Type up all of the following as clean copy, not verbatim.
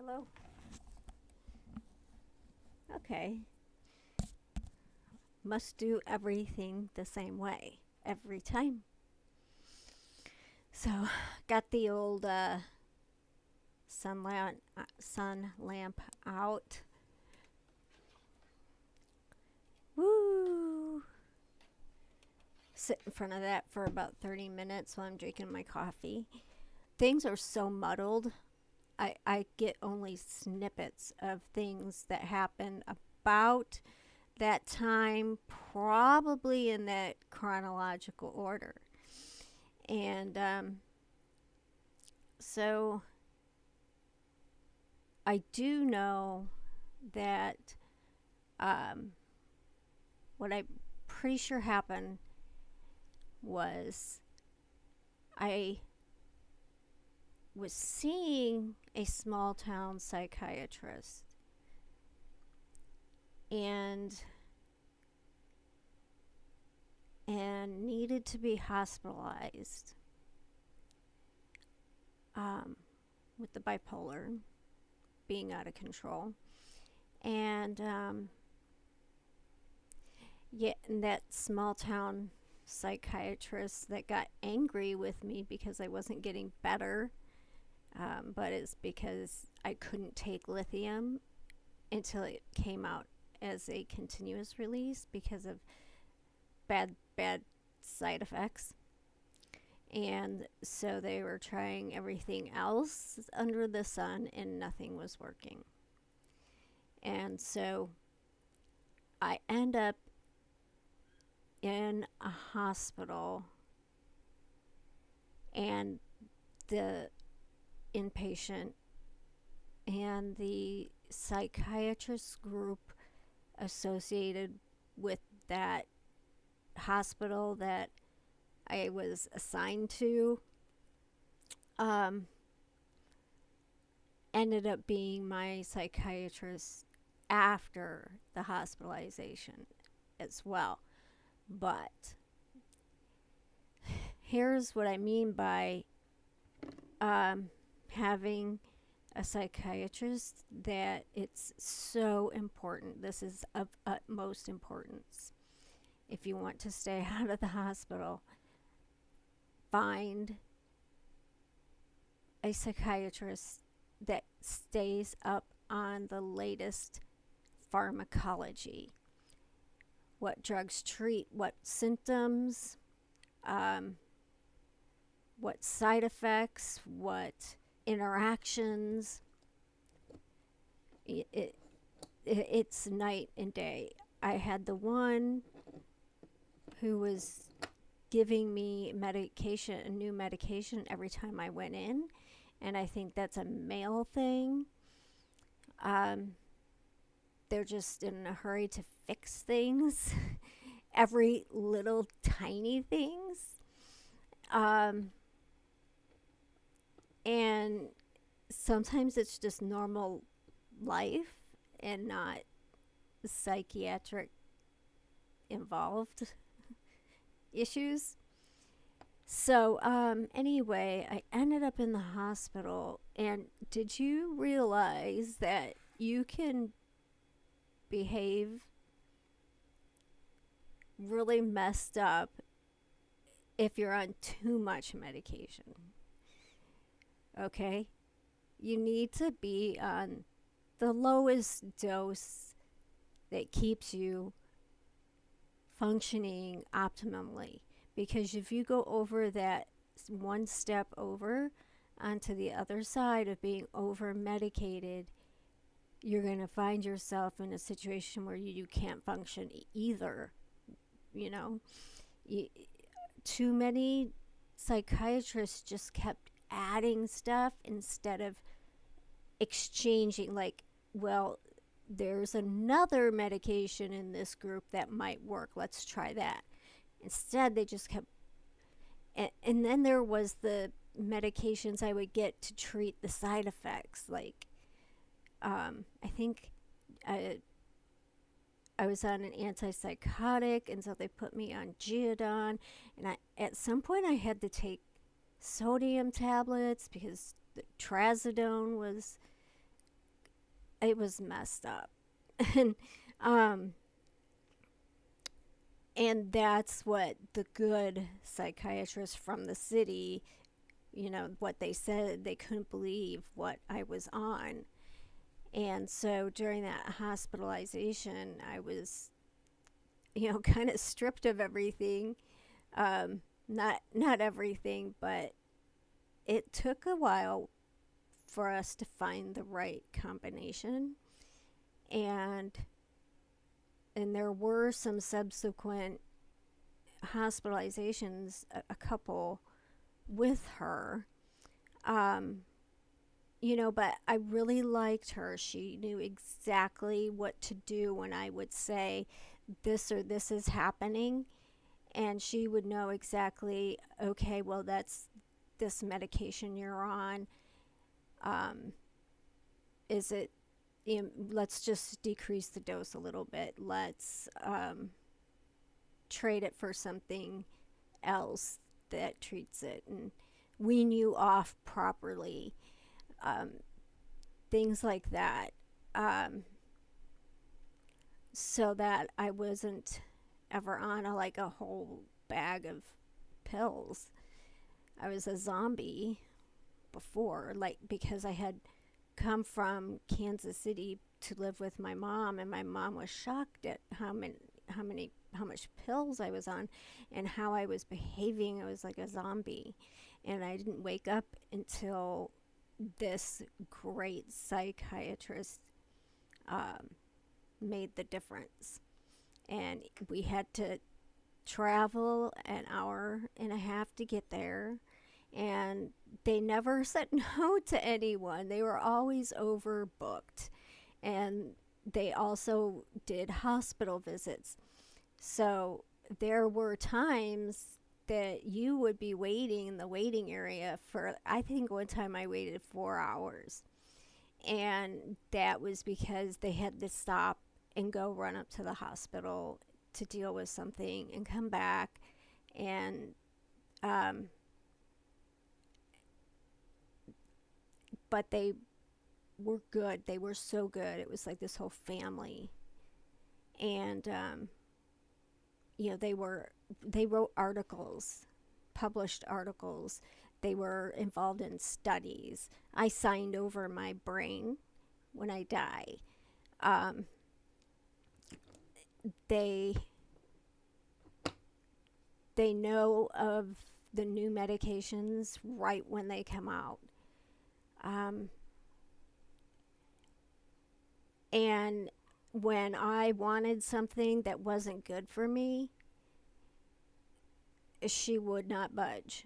Hello. Okay. Must do everything the same way every time. So, got the old sun lamp out. Woo! Sit in front of that for about 30 minutes while I'm drinking my coffee. Things are so muddled. I get only snippets of things that happen about that time, probably in that chronological order. And so I do know that um, what I'm pretty sure happened was I was seeing a small town psychiatrist, and needed to be hospitalized um, with the bipolar being out of control. And yeah, and that small town psychiatrist that got angry with me because I wasn't getting better, but it's because I couldn't take lithium until it came out as a continuous release because of bad side effects. And so they were trying everything else under the sun and nothing was working. And so I end up in a hospital, and the inpatient and the psychiatrist group associated with that hospital that I was assigned to um, ended up being my psychiatrist after the hospitalization as well. But here's what I mean by having a psychiatrist, that it's so important. This is of utmost importance. If you want to stay out of the hospital, find a psychiatrist that stays up on the latest pharmacology. What drugs treat what symptoms, um, what side effects, what interactions. It's night and day. I had the one who was giving me medication, a new medication, every time I went in, and I think that's a male thing. Um, they're just in a hurry to fix things, every little tiny things. Um, and sometimes it's just normal life and not psychiatric involved issues. So, anyway, I ended up in the hospital. And did you realize that you can behave really messed up if you're on too much medication? Okay? You need to be on the lowest dose that keeps you functioning optimally. Because if you go over that one step over onto the other side of being over medicated, you're going to find yourself in a situation where you can't function either. You know, you, too many psychiatrists just kept adding stuff instead of exchanging, like, well, there's another medication in this group that might work. Let's try that. Instead, they just kept. And then there was the medications I would get to treat the side effects. Like, I think I was on an antipsychotic, and so they put me on Geodon. And at some point, I had to take sodium tablets because the trazodone was it was messed up. and um and that's what the good psychiatrists from the city, what they said, they couldn't believe what I was on. And so during that hospitalization, I was, kind of stripped of everything. Not everything, but it took a while for us to find the right combination. And and there were some subsequent hospitalizations, a couple with her. Um, but I really liked her. She knew exactly what to do when I would say this or this is happening. And she would know exactly, okay, well, that's this medication you're on. Um, is it, let's just decrease the dose a little bit. Let's trade it for something else that treats it and wean you off properly. Um, Things like that. Um, so that I wasn't ever on like a whole bag of pills. I was a zombie before, like, because I had come from Kansas City to live with my mom, and my mom was shocked at how much pills I was on and how I was behaving. I was like a zombie, and I didn't wake up until this great psychiatrist um, made the difference. And we had to travel an hour and a half to get there. And they never said no to anyone. They were always overbooked. And they also did hospital visits. So there were times that you would be waiting in the waiting area for, I think one time I waited 4 hours. And that was because they had to stop and go run up to the hospital to deal with something and come back. And, um, but they were good. They were so good. It was like this whole family. And, they wrote articles, published articles. They were involved in studies. I signed over my brain when I die. Um, they they know of the new medications right when they come out. Um, and when I wanted something that wasn't good for me, she would not budge.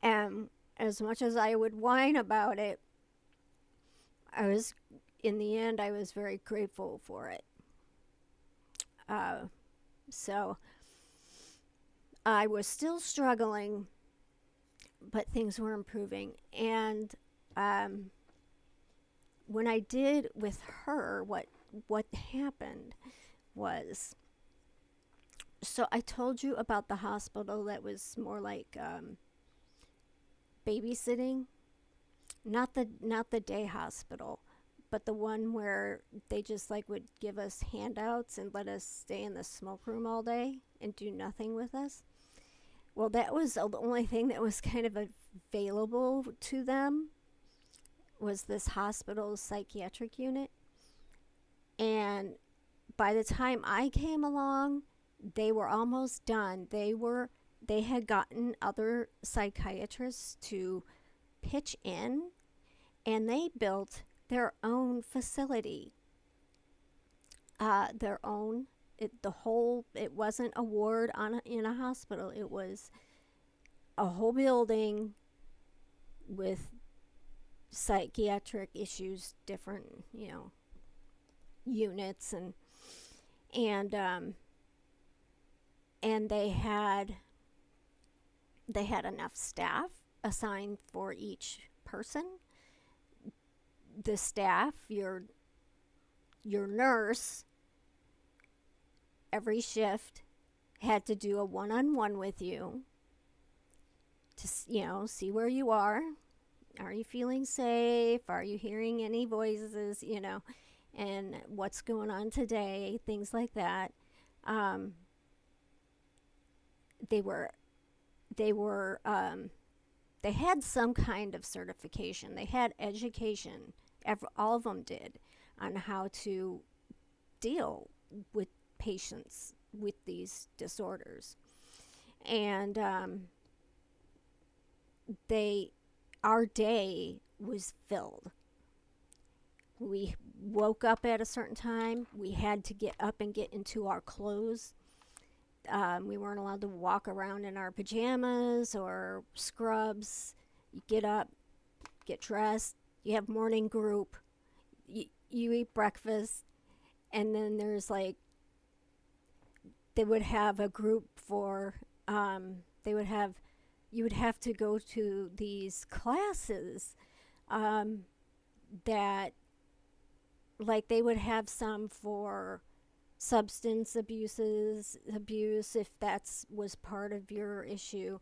And as much as I would whine about it, in the end, I was very grateful for it. Uh, so I was still struggling, but things were improving. And when I did with her, what happened was, so I told you about the hospital that was more like babysitting, not the day hospital, but the one where they just like would give us handouts and let us stay in the smoke room all day and do nothing with us. Well, that was the only thing that was kind of available to them, was this hospital's psychiatric unit. And by the time I came along, they were almost done. They had gotten other psychiatrists to pitch in, and they built their own facility. Their own, it wasn't a ward in a hospital. It was a whole building with psychiatric issues, different, units, and and they had enough staff assigned for each person. The staff, your nurse, every shift had to do a one-on-one with you to see where you are, Are you feeling safe? Are you hearing any voices? And what's going on today? Things like that. Um, they were they were they had some kind of certification. They had education. All of them did on how to deal with patients with these disorders, and they our day was filled. We woke up at a certain time. We had to get up and get into our clothes. We weren't allowed to walk around in our pajamas or scrubs. You get up, get dressed, you have morning group, you eat breakfast, and then there's like, they would have a group for, they would have, you would have to go to these classes um, that, like, they would have some for substance abuse, if that's was part of your issue,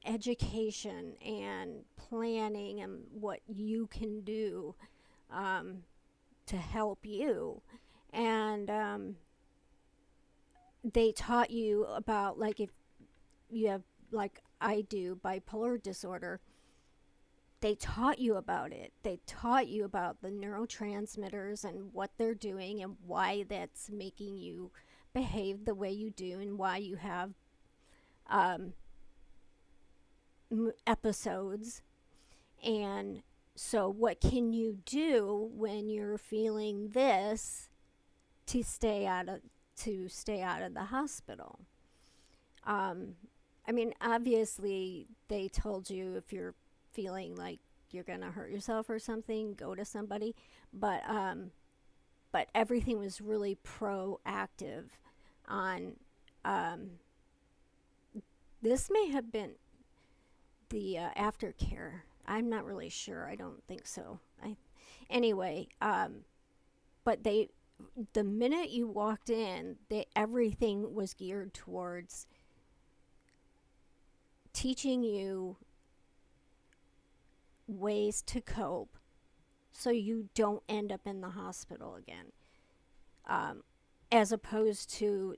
education and planning and what you can do um, to help you. And they taught you about, like, if you have, like I do, bipolar disorder. They taught you about it. They taught you about the neurotransmitters and what they're doing and why that's making you behave the way you do, and why you have um, episodes. And so, what can you do when you're feeling this to stay out of the hospital? Um, I mean, obviously, they told you if you're feeling like you're gonna hurt yourself or something, go to somebody. But everything was really proactive on. Um, this may have been the aftercare. I'm not really sure. I don't think so. Anyway. But the minute you walked in, everything was geared towards teaching you ways to cope so you don't end up in the hospital again, as opposed to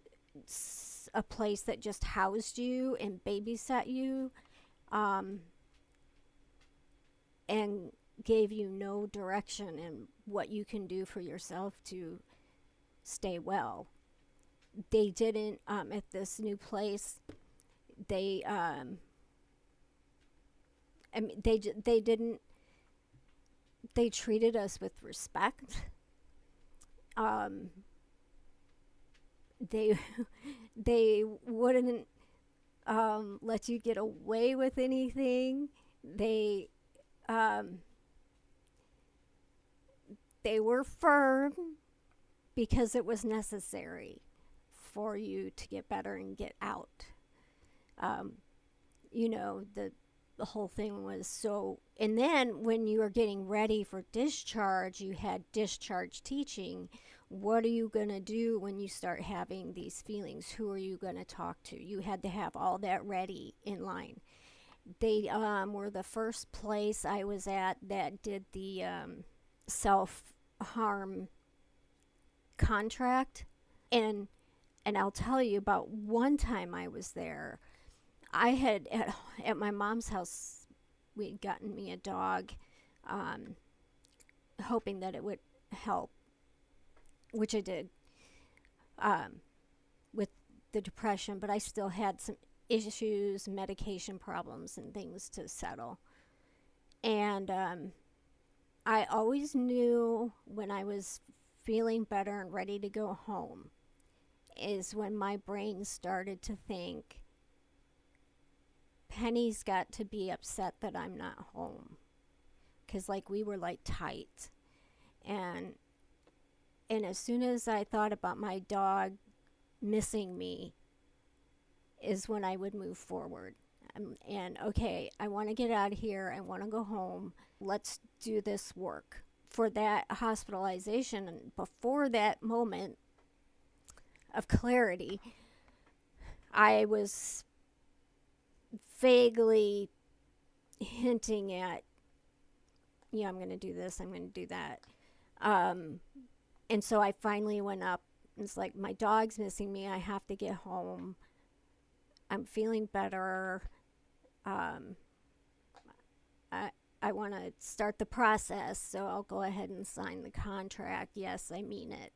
a place that just housed you and babysat you, um, and gave you no direction in what you can do for yourself to stay well. They didn't, at this new place, they I mean, they didn't. They treated us with respect. Um, they they wouldn't let you get away with anything. Um, they were firm because it was necessary for you to get better and get out. Um, the whole thing was so. And then when you were getting ready for discharge, you had discharge teaching. What are you going to do when you start having these feelings? Who are you going to talk to? You had to have all that ready in line. They were the first place I was at that did the self harm contract. And I'll tell you about one time I was there. I had at my mom's house, we'd gotten me a dog, um, hoping that it would help, which it did, um, with the depression. But I still had some issues, medication problems, and things to settle. And I always knew when I was feeling better and ready to go home is when my brain started to think, Penny's got to be upset that I'm not home. Because, like, we were, like, tight. And as soon as I thought about my dog missing me is when I would move forward. And, okay, I want to get out of here. I want to go home. Let's do this work. For that hospitalization, and before that moment of clarity, I was vaguely hinting at yeah, I'm going to do this, I'm going to do that. Um, and so I finally went up. It's like, my dog's missing me. I have to get home. I'm feeling better. Um, I, I want to start the process, so I'll go ahead and sign the contract. Yes, I mean it.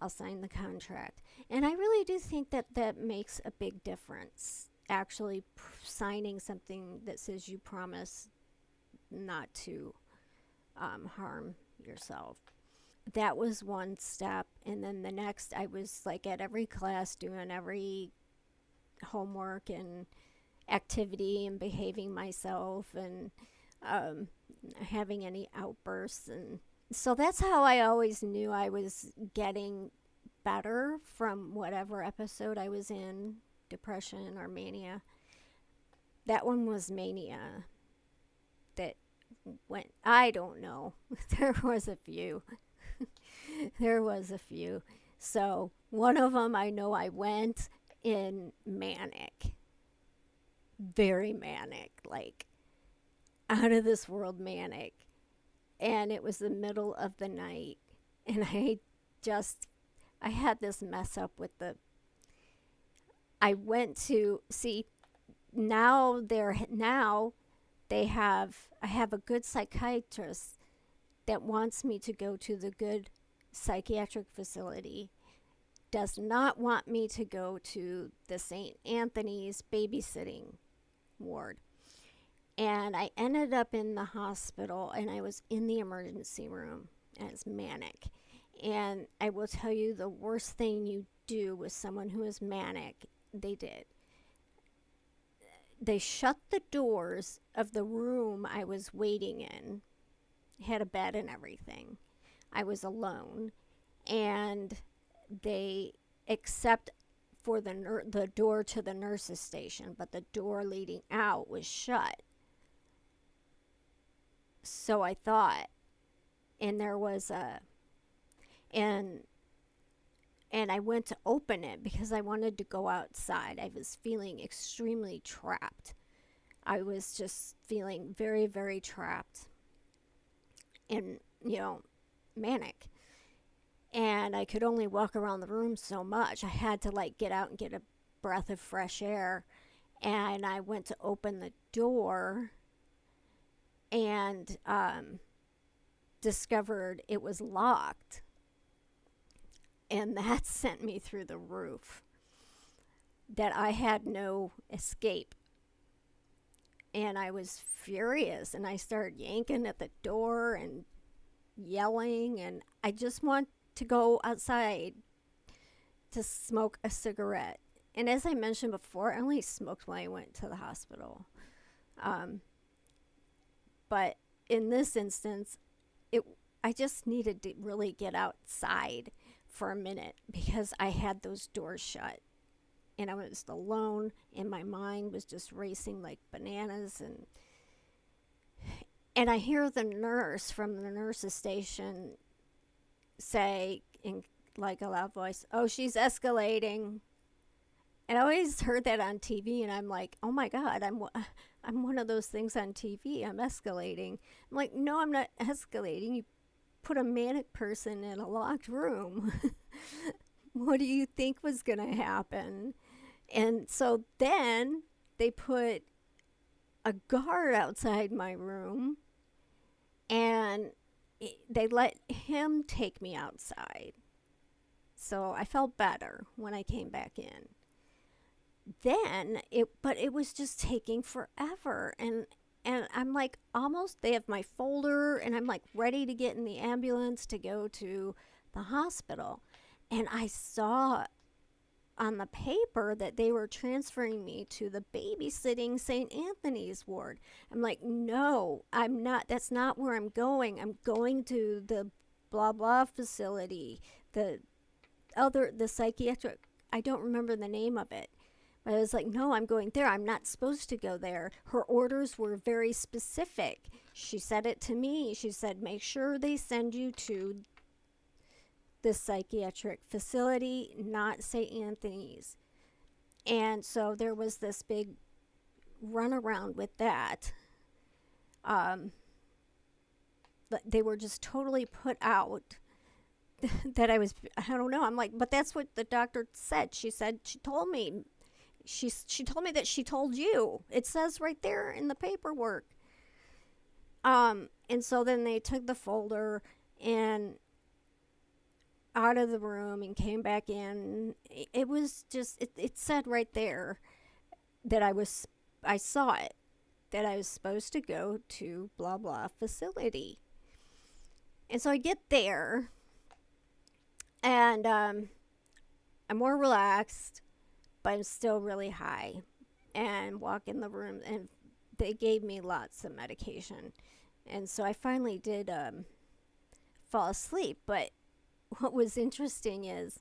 I'll sign the contract. And I really do think that that makes a big difference. Actually, signing something that says you promise not to harm yourself. That was one step. And then the next, I was like at every class doing every homework and activity and behaving myself and um, having any outbursts. And so that's how I always knew I was getting better from whatever episode I was in, depression or mania. That one was mania. That went, I don't know. There was a few. There was a few. So one of them, I know I went in manic, very manic, like out of this world manic. And it was the middle of the night. And just, I had this mess up with I went to see, now I have a good psychiatrist that wants me to go to the good psychiatric facility, does not want me to go to the St. Anthony's babysitting ward. And I ended up in the hospital, and I was in the emergency room as manic. And I will tell you, the worst thing you do with someone who is manic, they did. They shut the doors of the room I was waiting in, had a bed and everything. I was alone, and they, except for the door to the nurse's station, but the door leading out was shut. So I thought, and there was and and I went to open it because I wanted to go outside. I was feeling extremely trapped. I was just feeling very, very trapped and, manic. And I could only walk around the room so much. I had to like get out and get a breath of fresh air. And I went to open the door and discovered it was locked. And that sent me through the roof. That I had no escape. And I was furious. And I started yanking at the door and yelling. And I just want to go outside to smoke a cigarette. And as I mentioned before, I only smoked when I went to the hospital. Um, but in this instance, I just needed to really get outside for a minute because I had those doors shut. And I was alone, and my mind was just racing like bananas. And I hear the nurse from the nurse's station say in like a loud voice, "Oh, she's escalating." And I always heard that on TV, and I'm like, "Oh my God, I'm one of those things on TV. I'm escalating." I'm like, "No, I'm not escalating. You put a manic person in a locked room. What do you think was going to happen?" And so then they put a guard outside my room, and they let him take me outside. So I felt better when I came back in. But it was just taking forever. And I'm like, almost, they have my folder, and I'm like ready to get in the ambulance to go to the hospital. And I saw on the paper that they were transferring me to the babysitting St. Anthony's ward. I'm like, no, I'm not. That's not where I'm going. I'm going to the blah blah facility, the psychiatric. I don't remember the name of it. But I was like, no, I'm going there. I'm not supposed to go there. Her orders were very specific. She said it to me. She said, make sure they send you to the psychiatric facility, not St. Anthony's. And so there was this big runaround with that. Um, they were just totally put out that I don't know. I'm like, but that's what the doctor said. She told me. She told me that she told you. It says right there in the paperwork. And so then they took the folder and out of the room and came back in. It was just, it said right there that I saw it, that I was supposed to go to blah blah facility. And so I get there and I'm more relaxed, but I'm still really high, and walk in the room and they gave me lots of medication. And so I finally did fall asleep. But what was interesting is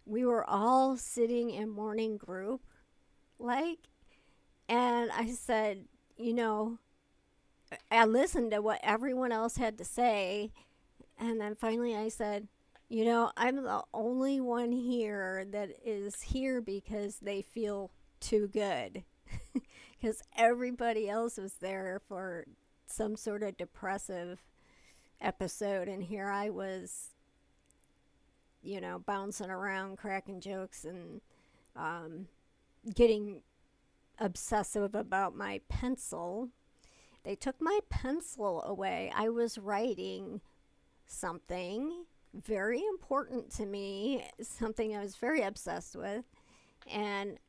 we were all sitting in morning group, like, and I said, I listened to what everyone else had to say. And then finally I said, I'm the only one here that is here because they feel too good. Because everybody else was there for some sort of depressive episode. And here I was, bouncing around, cracking jokes, and getting obsessive about my pencil. They took my pencil away. I was writing something very important to me, something I was very obsessed with, and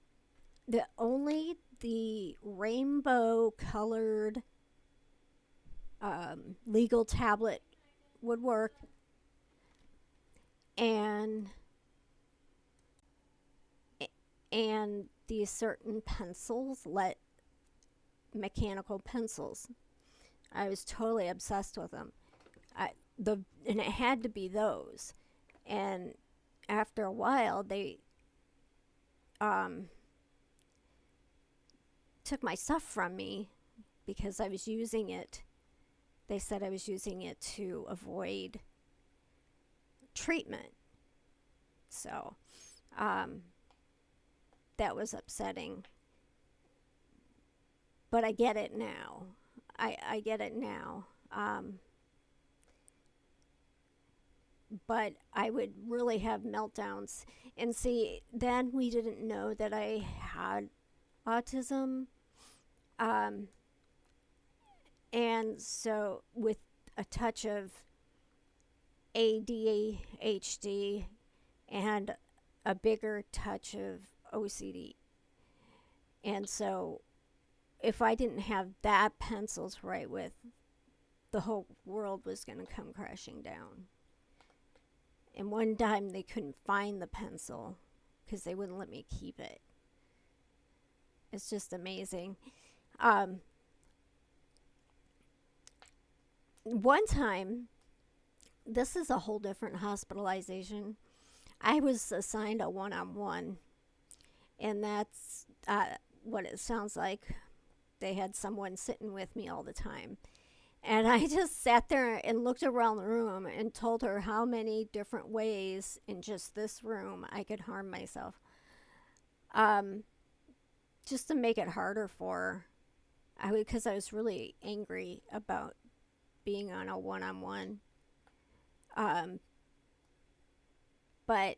the rainbow colored legal tablet would work, and these certain pencils, mechanical pencils, I was totally obsessed with them. And it had to be those. And after a while, they took my stuff from me because I was using it. They said I was using it to avoid treatment. So that was upsetting. But I get it now. I get it now. But I would really have meltdowns. And see, then we didn't know that I had autism. And so with a touch of ADHD and a bigger touch of OCD. And so if I didn't have that pencil to write with, the whole world was going to come crashing down. And one time they couldn't find the pencil because they wouldn't let me keep it. It's just amazing. One time, this is a whole different hospitalization. I was assigned a one-on-one, and that's what it sounds like. They had someone sitting with me all the time. And I just sat there and looked around the room and told her how many different ways in just this room I could harm myself. Just to make it harder for her. Because I was really angry about being on a one-on-one. But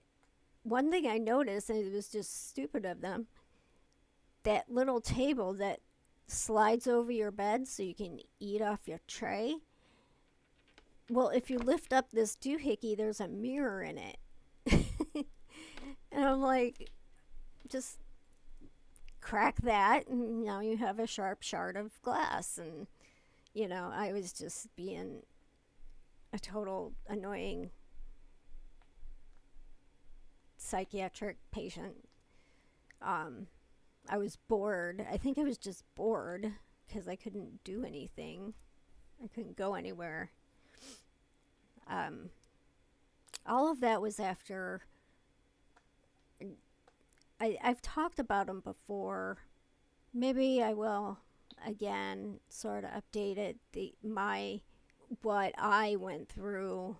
one thing I noticed, and it was just stupid of them, that little table that slides over your bed so you can eat off your tray. Well, if you lift up this doohickey, there's a mirror in it. And I'm like, just crack that, and now you have a sharp shard of glass. And, I was just being a total annoying psychiatric patient. I was bored. I think I was just bored because I couldn't do anything. I couldn't go anywhere. All of that was after. I've talked about them before. Maybe I will again sort of update it. What I went through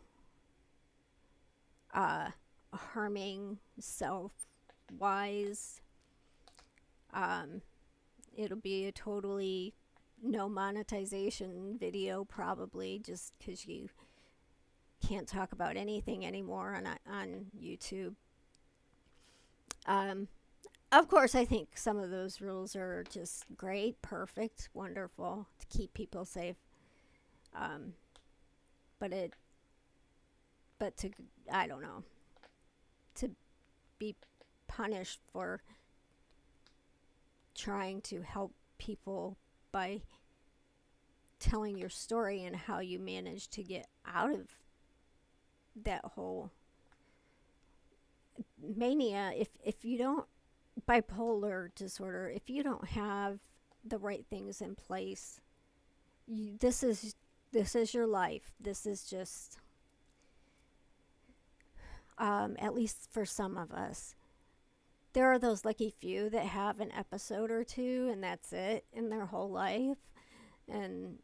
harming self-wise. It'll be a totally no monetization video, probably, just because you can't talk about anything anymore on YouTube. Um, of course, I think some of those rules are just great, perfect, wonderful to keep people safe. Um, but it, but to, I don't know, to be punished for trying to help people by telling your story and how you managed to get out of that whole mania. If you don't, bipolar disorder, if you don't have the right things in place, this is your life. This is just, at least for some of us, there are those lucky few that have an episode or two and that's it in their whole life. And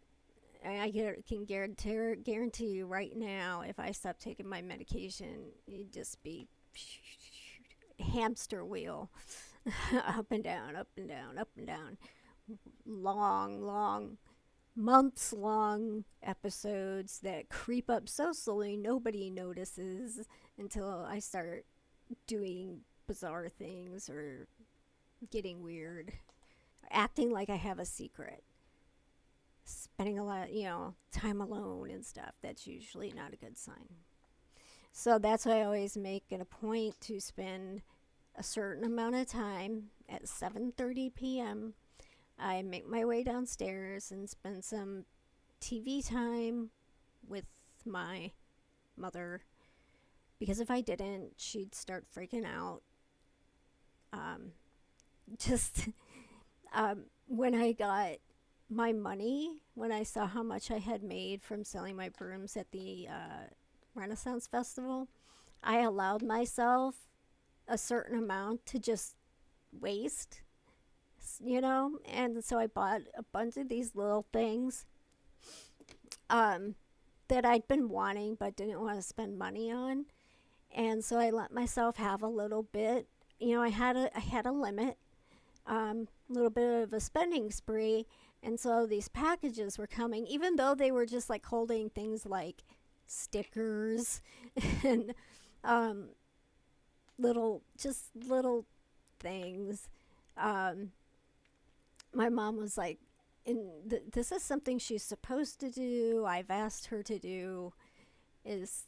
can guarantee you right now, if I stop taking my medication, you'd just be hamster wheel, up and down, up and down, up and down. Long, long, months long episodes that creep up so slowly nobody notices until I start doing bizarre things or getting weird, acting like I have a secret, spending a lot, time alone and stuff. That's usually not a good sign. So that's why I always make it a point to spend a certain amount of time at 7:30 p.m. I make my way downstairs and spend some TV time with my mother, because if I didn't, she'd start freaking out. Um, just when I got my money, when I saw how much I had made from selling my brooms at the Renaissance Festival, I allowed myself a certain amount to just waste, and so I bought a bunch of these little things um, that I'd been wanting but didn't want to spend money on. And so I let myself have a little bit. I had a limit, a little bit of a spending spree. And so these packages were coming, even though they were just like holding things like stickers and um, little things. Um, my mom was like, this is something she's supposed to do. I've asked her to do. Is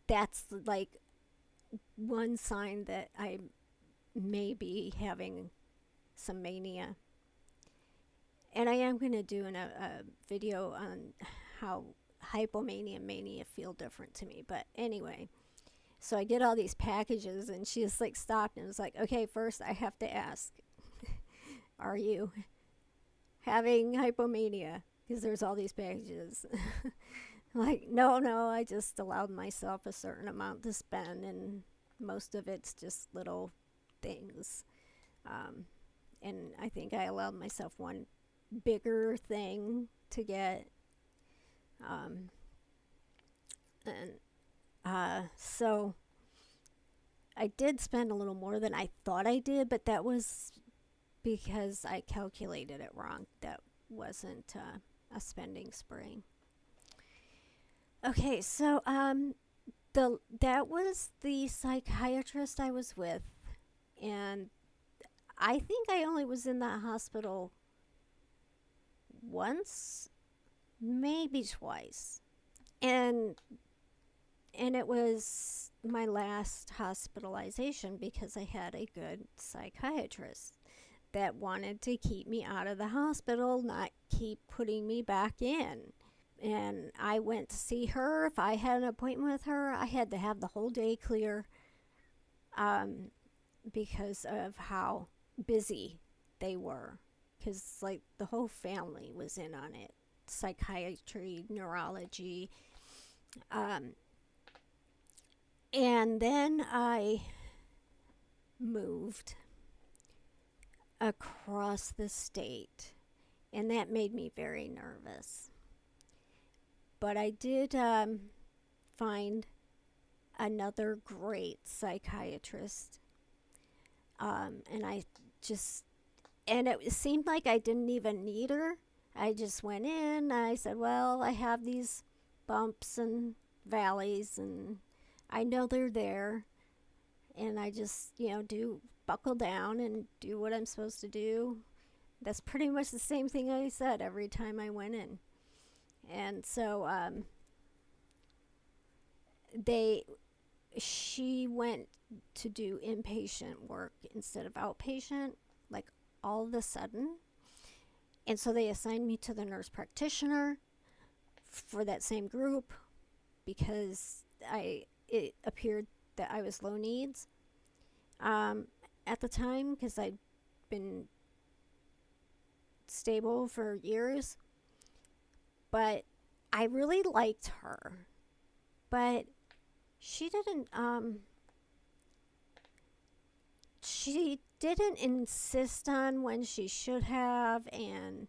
That's like one sign that I may be having some mania. And I am going to do a video on how hypomania and mania feel different to me. But anyway, so I get all these packages, and she just like stopped and was like, okay, first I have to ask, are you having hypomania? Because there's all these packages. Like, no, I just allowed myself a certain amount to spend, and most of it's just little things. Um, and I think I allowed myself one bigger thing to get. Um, and so I did spend a little more than I thought I did, but that was because I calculated it wrong. That wasn't a spending spree. Okay, so that was the psychiatrist I was with, and I think I only was in that hospital once, maybe twice, and it was my last hospitalization because I had a good psychiatrist that wanted to keep me out of the hospital, not keep putting me back in. And I went to see her. If I had an appointment with her, I had to have the whole day clear, because of how busy they were. Because, like, the whole family was in on it, psychiatry, neurology. Um, and then I moved across the state, and that made me very nervous. But I did find another great psychiatrist, and I just, and it seemed like I didn't even need her. I just went in. I said, well, I have these bumps and valleys, and I know they're there. And I just, do buckle down and do what I'm supposed to do. That's pretty much the same thing I said every time I went in. And so they she went to do inpatient work instead of outpatient, like all of a sudden. And so they assigned me to the nurse practitioner for that same group because it appeared that I was low needs at the time because I'd been stable for years. But I really liked her. But she didn't insist on when she should have, and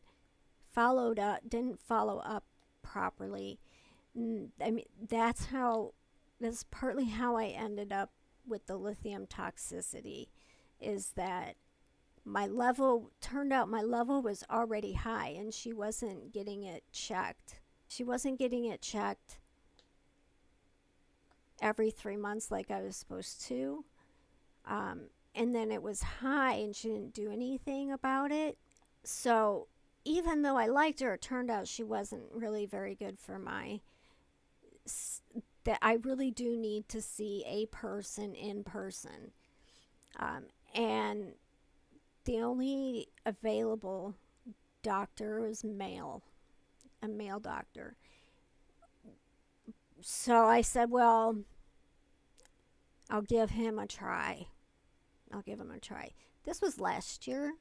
didn't follow up properly. I mean, that's partly how I ended up with the lithium toxicity, is that turned out my level was already high, and she wasn't getting it checked. She wasn't getting it checked every 3 months like I was supposed to. And then it was high and she didn't do anything about it. So even though I liked her, it turned out she wasn't really very good for that I really do need to see a person in person. And the only available doctor was a male doctor. So I said, well, I'll give him a try. This was last year.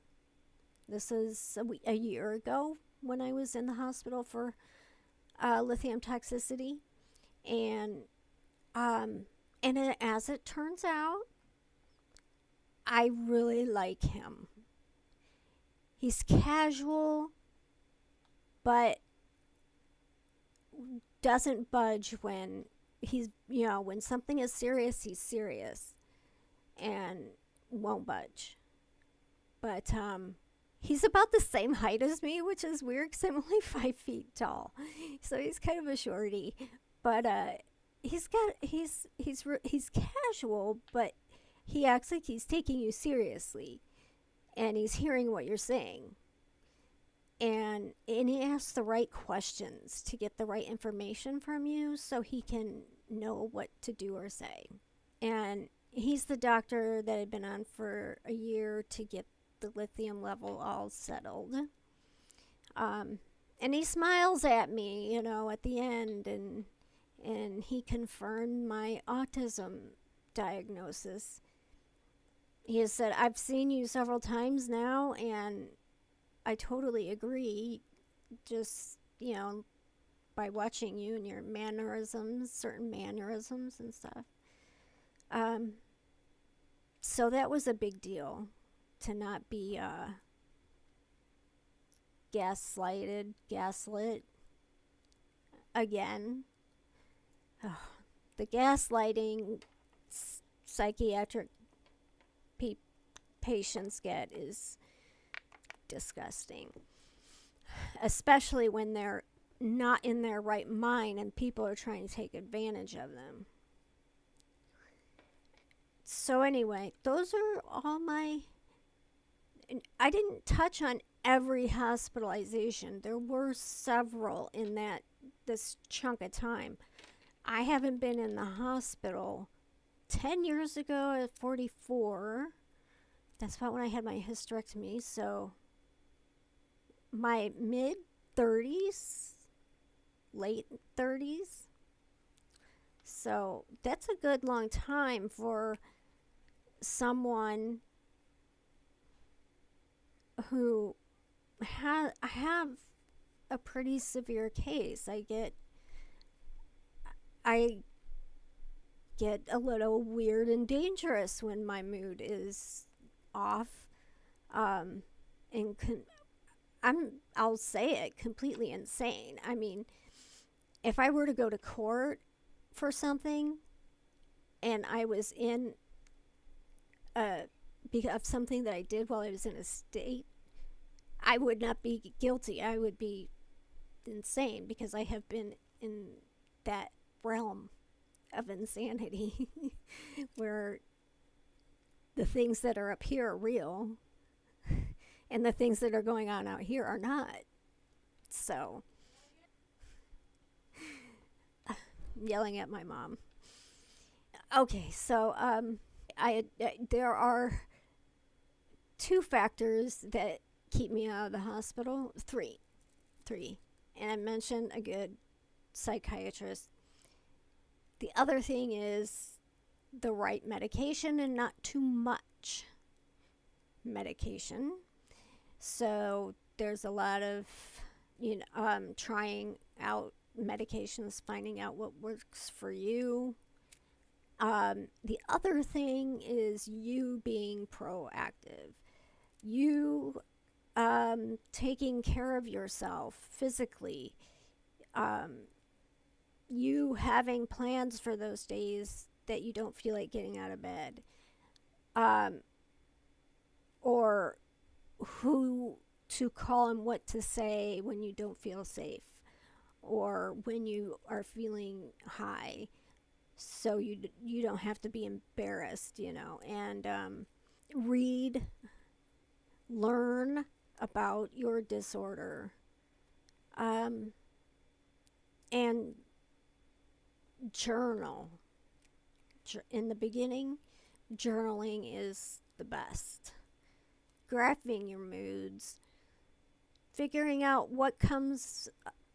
This is a year ago when I was in the hospital for lithium toxicity. And as it turns out, I really like him. He's casual, but doesn't budge when when something is serious, he's serious and won't budge. But he's about the same height as me, which is weird because I'm only 5 feet tall, so he's kind of a shorty. But he's casual, but he acts like he's taking you seriously, and he's hearing what you're saying. And he asks the right questions to get the right information from you so he can know what to do or say. And he's the doctor that had been on for a year to get the lithium level all settled. And he smiles at me, at the end, and he confirmed my autism diagnosis. He has said, I've seen you several times now, and I totally agree. Just, by watching you and your certain mannerisms and stuff. So that was a big deal to not be gaslit again. Oh, the gaslighting psychiatric patients get is disgusting, especially when they're not in their right mind and people are trying to take advantage of them. So anyway, those are all I didn't touch on every hospitalization. There were several in this chunk of time. I haven't been in the hospital 10 years ago at 44. That's about when I had my hysterectomy. So my mid 30s, late 30s. So that's a good long time for someone who have a pretty severe case. I get a little weird and dangerous when my mood is off, and I'll say it, completely insane. I mean, if I were to go to court for something and I was in because of something that I did while I was in a state, I would not be guilty. I would be insane because I have been in that realm of insanity where the things that are up here are real and the things that are going on out here are not. So, I'm yelling at my mom. Okay, so there are two factors that keep me out of the hospital. Three, and I mentioned a good psychiatrist. The other thing is the right medication and not too much medication. So there's a lot of trying out medications, finding out what works for you. The other thing is you being proactive. You taking care of yourself physically. Um, you having plans for those days that you don't feel like getting out of bed. Um, or who to call and what to say when you don't feel safe or when you are feeling high, so you don't have to be embarrassed, and read, learn about your disorder, um, and journal. In the beginning, journaling is the best. Graphing your moods, figuring out what comes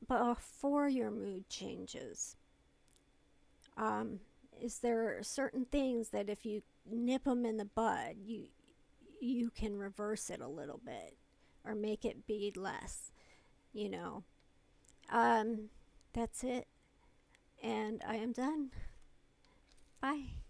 before your mood changes. Um, is there certain things that if you nip them in the bud, you can reverse it a little bit or make it be less, you know. Um, that's it, and I am done. Bye.